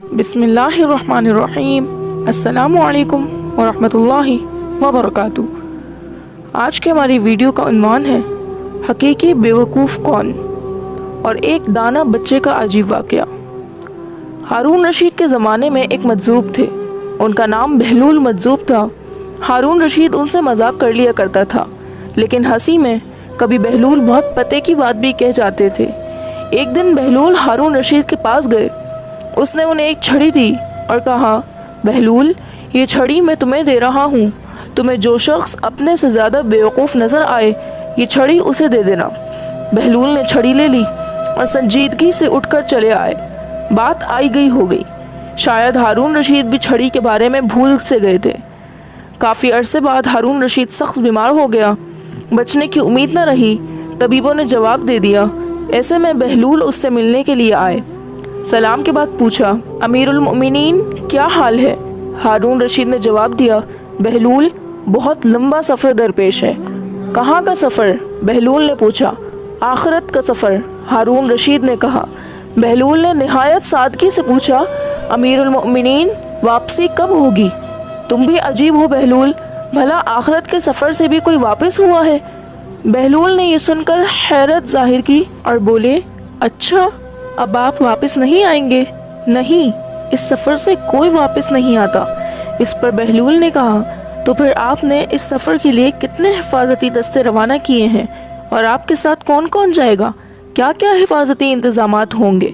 بسم اللہ الرحمن الرحیم۔ السلام علیکم ورحمۃ اللہ وبرکاتہ۔ آج کے ہماری ویڈیو کا عنوان ہے حقیقی بیوقوف کون، اور ایک دانا بچے کا عجیب واقعہ۔ ہارون رشید کے زمانے میں ایک مجذوب تھے، ان کا نام بہلول مجذوب تھا۔ ہارون رشید ان سے مذاق کر لیا کرتا تھا، لیکن ہنسی میں کبھی بہلول بہت پتے کی بات بھی کہہ جاتے تھے۔ ایک دن بہلول ہارون رشید کے پاس گئے، اس نے انہیں ایک چھڑی دی اور کہا، بہلول، یہ چھڑی میں تمہیں دے رہا ہوں، تمہیں جو شخص اپنے سے زیادہ بیوقوف نظر آئے یہ چھڑی اسے دے دینا۔ بہلول نے چھڑی لے لی اور سنجیدگی سے اٹھ کر چلے آئے۔ بات آئی گئی ہو گئی، شاید ہارون رشید بھی چھڑی کے بارے میں بھول سے گئے تھے۔ کافی عرصے بعد ہارون رشید سخت بیمار ہو گیا، بچنے کی امید نہ رہی۔ طبیبوں نے جواب دے دیا۔ ایسے میں بہلول اس سے ملنے کے لیے آئے۔ سلام کے بعد پوچھا، امیر المؤمنین کیا حال ہے؟ ہارون رشید نے جواب دیا، بہلول، بہت لمبا سفر درپیش ہے۔ کہاں کا سفر؟ بہلول نے پوچھا۔ آخرت کا سفر، ہارون رشید نے کہا۔ بہلول نے نہایت سادگی سے پوچھا، امیر المؤمنین واپسی کب ہوگی؟ تم بھی عجیب ہو بہلول، بھلا آخرت کے سفر سے بھی کوئی واپس ہوا ہے؟ بہلول نے یہ سن کر حیرت ظاہر کی اور بولے، اچھا، اب آپ واپس نہیں آئیں گے؟ نہیں، اس سفر سے کوئی واپس نہیں آتا۔ اس پر بہلول نے کہا، تو پھر آپ نے اس سفر کے لیے کتنے حفاظتی دستے روانہ کیے ہیں، اور آپ کے ساتھ کون کون جائے گا؟ کیا کیا حفاظتی انتظامات ہوں گے؟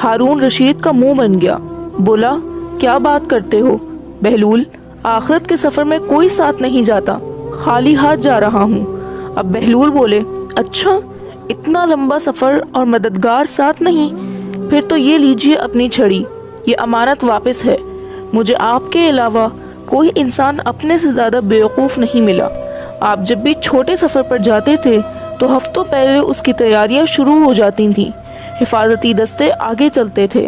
ہارون رشید کا منہ بن گیا، بولا، کیا بات کرتے ہو بہلول، آخرت کے سفر میں کوئی ساتھ نہیں جاتا، خالی ہاتھ جا رہا ہوں۔ اب بہلول بولے، اچھا، اتنا لمبا سفر اور مددگار ساتھ نہیں؟ پھر تو یہ لیجئے اپنی چھڑی، یہ امانت واپس ہے۔ مجھے آپ کے علاوہ کوئی انسان اپنے سے زیادہ بیوقوف نہیں ملا۔ آپ جب بھی چھوٹے سفر پر جاتے تھے تو ہفتوں پہلے اس کی تیاریاں شروع ہو جاتی تھیں، حفاظتی دستے آگے چلتے تھے،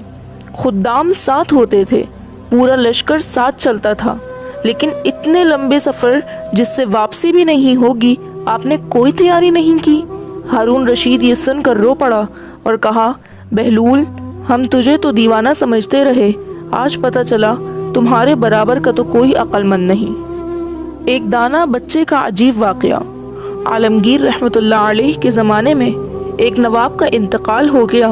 خدام ساتھ ہوتے تھے، پورا لشکر ساتھ چلتا تھا، لیکن اتنے لمبے سفر جس سے واپسی بھی نہیں ہوگی آپ نے کوئی تیاری نہیں کی۔ ہارون رشید یہ سن کر رو پڑا اور کہا، بہلول، ہم تجھے تو دیوانہ سمجھتے رہے، آج پتہ چلا تمہارے برابر کا تو کوئی عقل مند نہیں۔ ایک دانا بچے کا عجیب واقعہ۔ عالمگیر رحمۃ اللہ علیہ کے زمانے میں ایک نواب کا انتقال ہو گیا،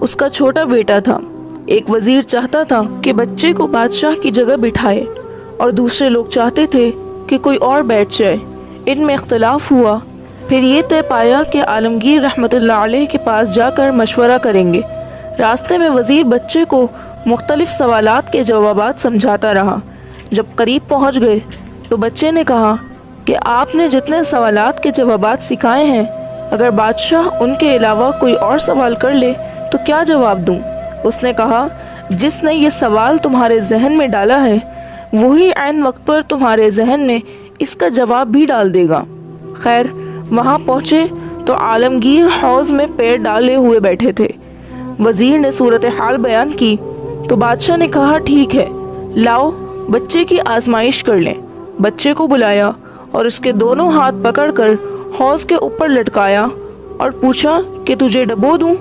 اس کا چھوٹا بیٹا تھا۔ ایک وزیر چاہتا تھا کہ بچے کو بادشاہ کی جگہ بٹھائے، اور دوسرے لوگ چاہتے تھے کہ کوئی اور بیٹھ جائے۔ ان میں اختلاف ہوا، پھر یہ طے پایا کہ عالمگیر رحمۃ اللہ علیہ کے پاس جا کر مشورہ کریں گے۔ راستے میں وزیر بچے کو مختلف سوالات کے جوابات سمجھاتا رہا۔ جب قریب پہنچ گئے تو بچے نے کہا کہ آپ نے جتنے سوالات کے جوابات سکھائے ہیں، اگر بادشاہ ان کے علاوہ کوئی اور سوال کر لے تو کیا جواب دوں؟ اس نے کہا، جس نے یہ سوال تمہارے ذہن میں ڈالا ہے وہی عین وقت پر تمہارے ذہن میں اس کا جواب بھی ڈال دے گا۔ خیر، وہاں پہنچے تو عالمگیر حوض میں پیر ڈالے ہوئے بیٹھے تھے۔ وزیر نے صورتحال بیان کی تو بادشاہ نے کہا، ٹھیک ہے، لاؤ بچے کی آزمائش کر لیں۔ بچے کو بلایا اور اس کے دونوں ہاتھ پکڑ کر حوض کے اوپر لٹکایا اور پوچھا کہ تجھے ڈبو دوں؟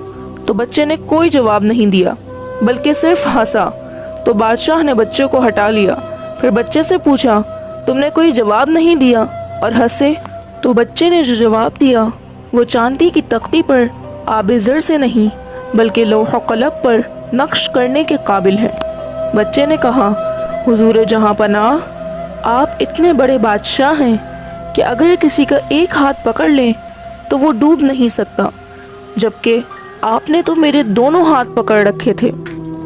تو بچے نے کوئی جواب نہیں دیا بلکہ صرف ہنسا۔ تو بادشاہ نے بچے کو ہٹا لیا، پھر بچے سے پوچھا، تم نے کوئی جواب نہیں دیا اور ہنسے؟ تو بچے نے جو جواب دیا وہ چاندی کی تختی پر آب زر سے نہیں بلکہ لوح و قلم پر نقش کرنے کے قابل ہے۔ بچے نے کہا، حضور جہاں پناہ، آپ اتنے بڑے بادشاہ ہیں کہ اگر کسی کا ایک ہاتھ پکڑ لیں تو وہ ڈوب نہیں سکتا، جبکہ آپ نے تو میرے دونوں ہاتھ پکڑ رکھے تھے،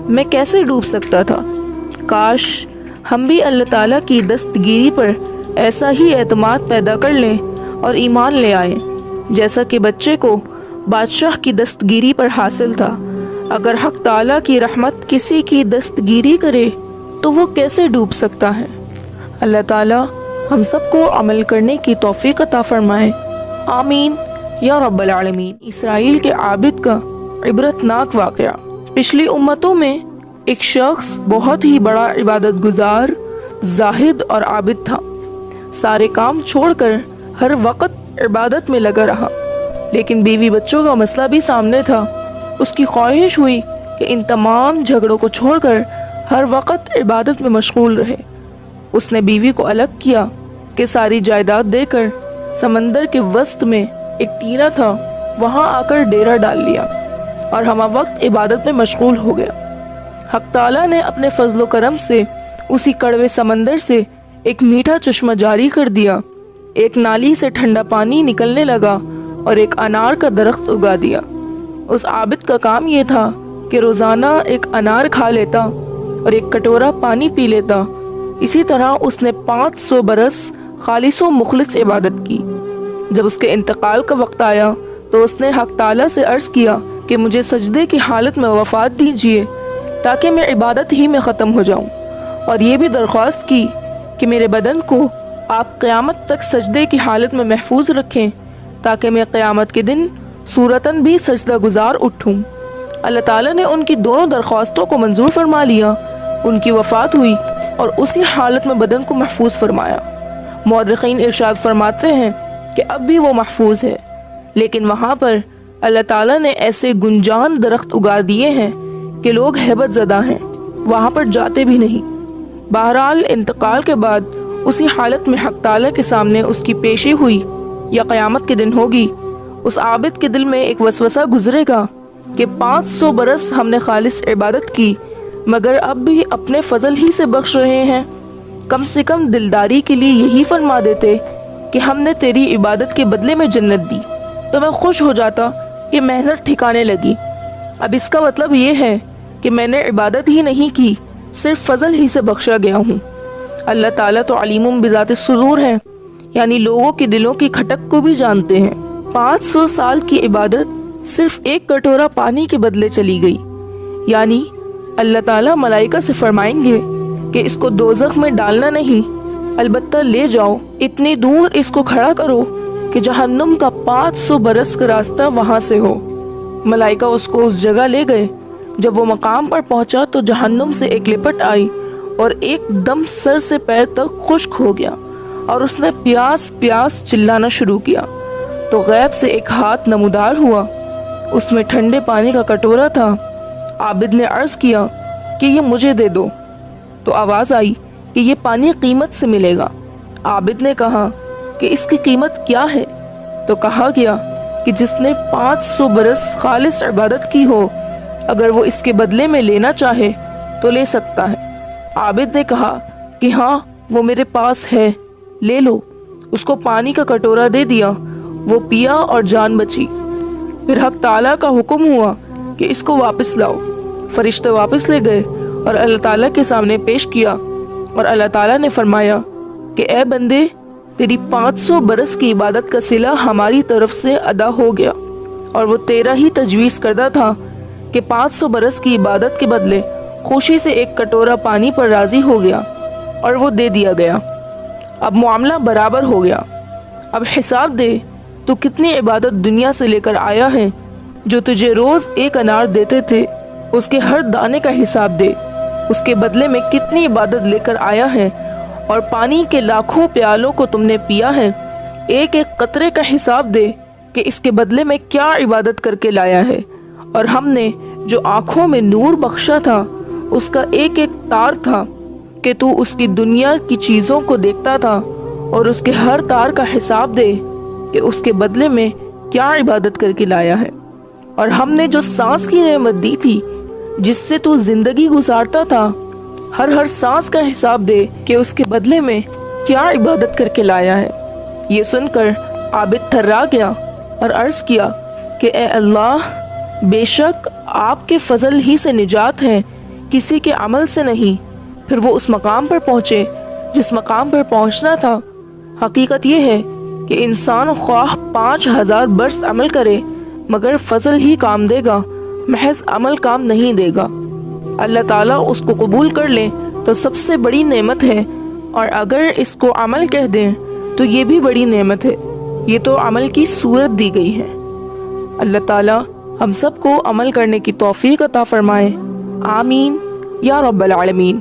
میں کیسے ڈوب سکتا تھا؟ کاش ہم بھی اللہ تعالیٰ کی دستگیری پر ایسا ہی اعتماد پیدا کر لیں اور ایمان لے آئیں جیسا کہ بچے کو بادشاہ کی دستگیری پر حاصل تھا۔ اگر حق تعالیٰ کی رحمت کسی کی دستگیری کرے تو وہ کیسے ڈوب سکتا ہے؟ اللہ تعالیٰ ہم سب کو عمل کرنے کی توفیق عطا فرمائے، آمین یا رب العالمین۔ اسرائیل کے عابد کا عبرتناک واقعہ۔ پچھلی امتوں میں ایک شخص بہت ہی بڑا عبادت گزار، زاہد اور عابد تھا۔ سارے کام چھوڑ کر ہر وقت عبادت میں لگا رہا، لیکن بیوی بچوں کا مسئلہ بھی سامنے تھا۔ اس کی خواہش ہوئی کہ ان تمام جھگڑوں کو چھوڑ کر ہر وقت عبادت میں مشغول رہے۔ اس نے بیوی کو الگ کیا کہ ساری جائیداد دے کر سمندر کے وسط میں ایک ٹیلا تھا وہاں آ کر ڈیرا ڈال لیا اور ہمہ وقت عبادت میں مشغول ہو گیا۔ حق تعالیٰ نے اپنے فضل و کرم سے اسی کڑوے سمندر سے ایک میٹھا چشمہ جاری کر دیا، ایک نالی سے ٹھنڈا پانی نکلنے لگا اور ایک انار کا درخت اگا دیا۔ اس عابد کا کام یہ تھا کہ روزانہ ایک انار کھا لیتا اور ایک کٹورا پانی پی لیتا۔ اسی طرح اس نے 500 برس خالص و مخلص عبادت کی۔ جب اس کے انتقال کا وقت آیا تو اس نے حق تعالیٰ سے عرض کیا کہ مجھے سجدے کی حالت میں وفات دیجیے تاکہ میں عبادت ہی میں ختم ہو جاؤں، اور یہ بھی درخواست کی کہ میرے بدن کو آپ قیامت تک سجدے کی حالت میں محفوظ رکھیں تاکہ میں قیامت کے دن صورتاً بھی سجدہ گزار اٹھوں۔ اللہ تعالیٰ نے ان کی دونوں درخواستوں کو منظور فرما لیا۔ ان کی وفات ہوئی اور اسی حالت میں بدن کو محفوظ فرمایا۔ مورخین ارشاد فرماتے ہیں کہ اب بھی وہ محفوظ ہے، لیکن وہاں پر اللہ تعالیٰ نے ایسے گنجان درخت اگا دیے ہیں کہ لوگ ہیبت زدہ ہیں، وہاں پر جاتے بھی نہیں۔ بہرحال انتقال کے بعد اسی حالت میں حق تعالیٰ کے سامنے اس کی پیشی ہوئی یا قیامت کے دن ہوگی۔ اس عابد کے دل میں ایک وسوسہ گزرے گا کہ 500 برس ہم نے خالص عبادت کی مگر اب بھی اپنے فضل ہی سے بخش رہے ہیں، کم سے کم دلداری کے لیے یہی فرما دیتے کہ ہم نے تیری عبادت کے بدلے میں جنت دی تو میں خوش ہو جاتا کہ محنت ٹھکانے لگی۔ اب اس کا مطلب یہ ہے کہ میں نے عبادت ہی نہیں کی، صرف فضل ہی سے بخشا گیا ہوں۔ اللہ تعالیٰ تو علیم بذات الصدور ہے، یعنی لوگوں کے دلوں کی کھٹک کو بھی جانتے ہیں۔ 500 سال کی عبادت صرف ایک کٹورا پانی کے بدلے چلی گئی، یعنی اللہ تعالیٰ ملائکہ سے فرمائیں گے کہ اس کو دوزخ میں ڈالنا نہیں، البتہ لے جاؤ، اتنی دور اس کو کھڑا کرو کہ جہنم کا 500 برس کا راستہ وہاں سے ہو۔ ملائکہ اس کو اس جگہ لے گئے۔ جب وہ مقام پر پہنچا تو جہنم سے ایک لپٹ آئی اور ایک دم سر سے پیر تک خشک ہو گیا اور اس نے پیاس پیاس چلانا شروع کیا تو غیب سے ایک ہاتھ نمودار ہوا، اس میں ٹھنڈے پانی کا کٹورا تھا۔ عابد نے عرض کیا کہ یہ مجھے دے دو، تو آواز آئی کہ یہ پانی قیمت سے ملے گا۔ عابد نے کہا کہ اس کی قیمت کیا ہے؟ تو کہا گیا کہ جس نے 500 برس خالص عبادت کی ہو، اگر وہ اس کے بدلے میں لینا چاہے تو لے سکتا ہے۔ عابد نے کہا کہ ہاں وہ میرے پاس ہے، لے لو۔ اس کو پانی کا کٹورا دے دیا، وہ پیا اور جان بچی۔ پھر حق تعالیٰ کا حکم ہوا کہ اس کو واپس لاؤ۔ فرشتے واپس لے گئے اور اللہ تعالیٰ کے سامنے پیش کیا، اور اللہ تعالیٰ نے فرمایا کہ اے بندے، تیری 500 برس کی عبادت کا صلہ ہماری طرف سے ادا ہو گیا، اور وہ تیرا ہی تجویز کردہ تھا کہ 500 برس کی عبادت کے بدلے خوشی سے ایک کٹورا پانی پر راضی ہو گیا، اور وہ دے دیا گیا۔ اب معاملہ برابر ہو گیا۔ اب حساب دے تو کتنی عبادت دنیا سے لے کر آیا ہے۔ جو تجھے روز ایک انار دیتے تھے اس کے ہر دانے کا حساب دے، اس کے بدلے میں کتنی عبادت لے کر آیا ہے، اور پانی کے لاکھوں پیالوں کو تم نے پیا ہے، ایک ایک قطرے کا حساب دے کہ اس کے بدلے میں کیا عبادت کر کے لایا ہے۔ اور ہم نے جو آنکھوں میں نور بخشا تھا اس کا ایک ایک تار تھا کہ تو اس کی دنیا کی چیزوں کو دیکھتا تھا، اور اس کے ہر تار کا حساب دے کہ اس کے بدلے میں کیا عبادت کر کے لایا ہے۔ اور ہم نے جو سانس کی نعمت دی تھی جس سے تو زندگی گزارتا تھا، ہر سانس کا حساب دے کہ اس کے بدلے میں کیا عبادت کر کے لایا ہے۔ یہ سن کر عابد تھرا گیا اور عرض کیا کہ اے اللہ، بے شک آپ کے فضل ہی سے نجات ہے، کسی کے عمل سے نہیں۔ پھر وہ اس مقام پر پہنچے جس مقام پر پہنچنا تھا۔ حقیقت یہ ہے کہ انسان خواہ 5000 برس عمل کرے مگر فضل ہی کام دے گا، محض عمل کام نہیں دے گا۔ اللہ تعالیٰ اس کو قبول کر لے تو سب سے بڑی نعمت ہے، اور اگر اس کو عمل کہہ دیں تو یہ بھی بڑی نعمت ہے۔ یہ تو عمل کی صورت دی گئی ہے۔ اللہ تعالیٰ ہم سب کو عمل کرنے کی توفیق عطا فرمائے، آمین یا رب العالمین۔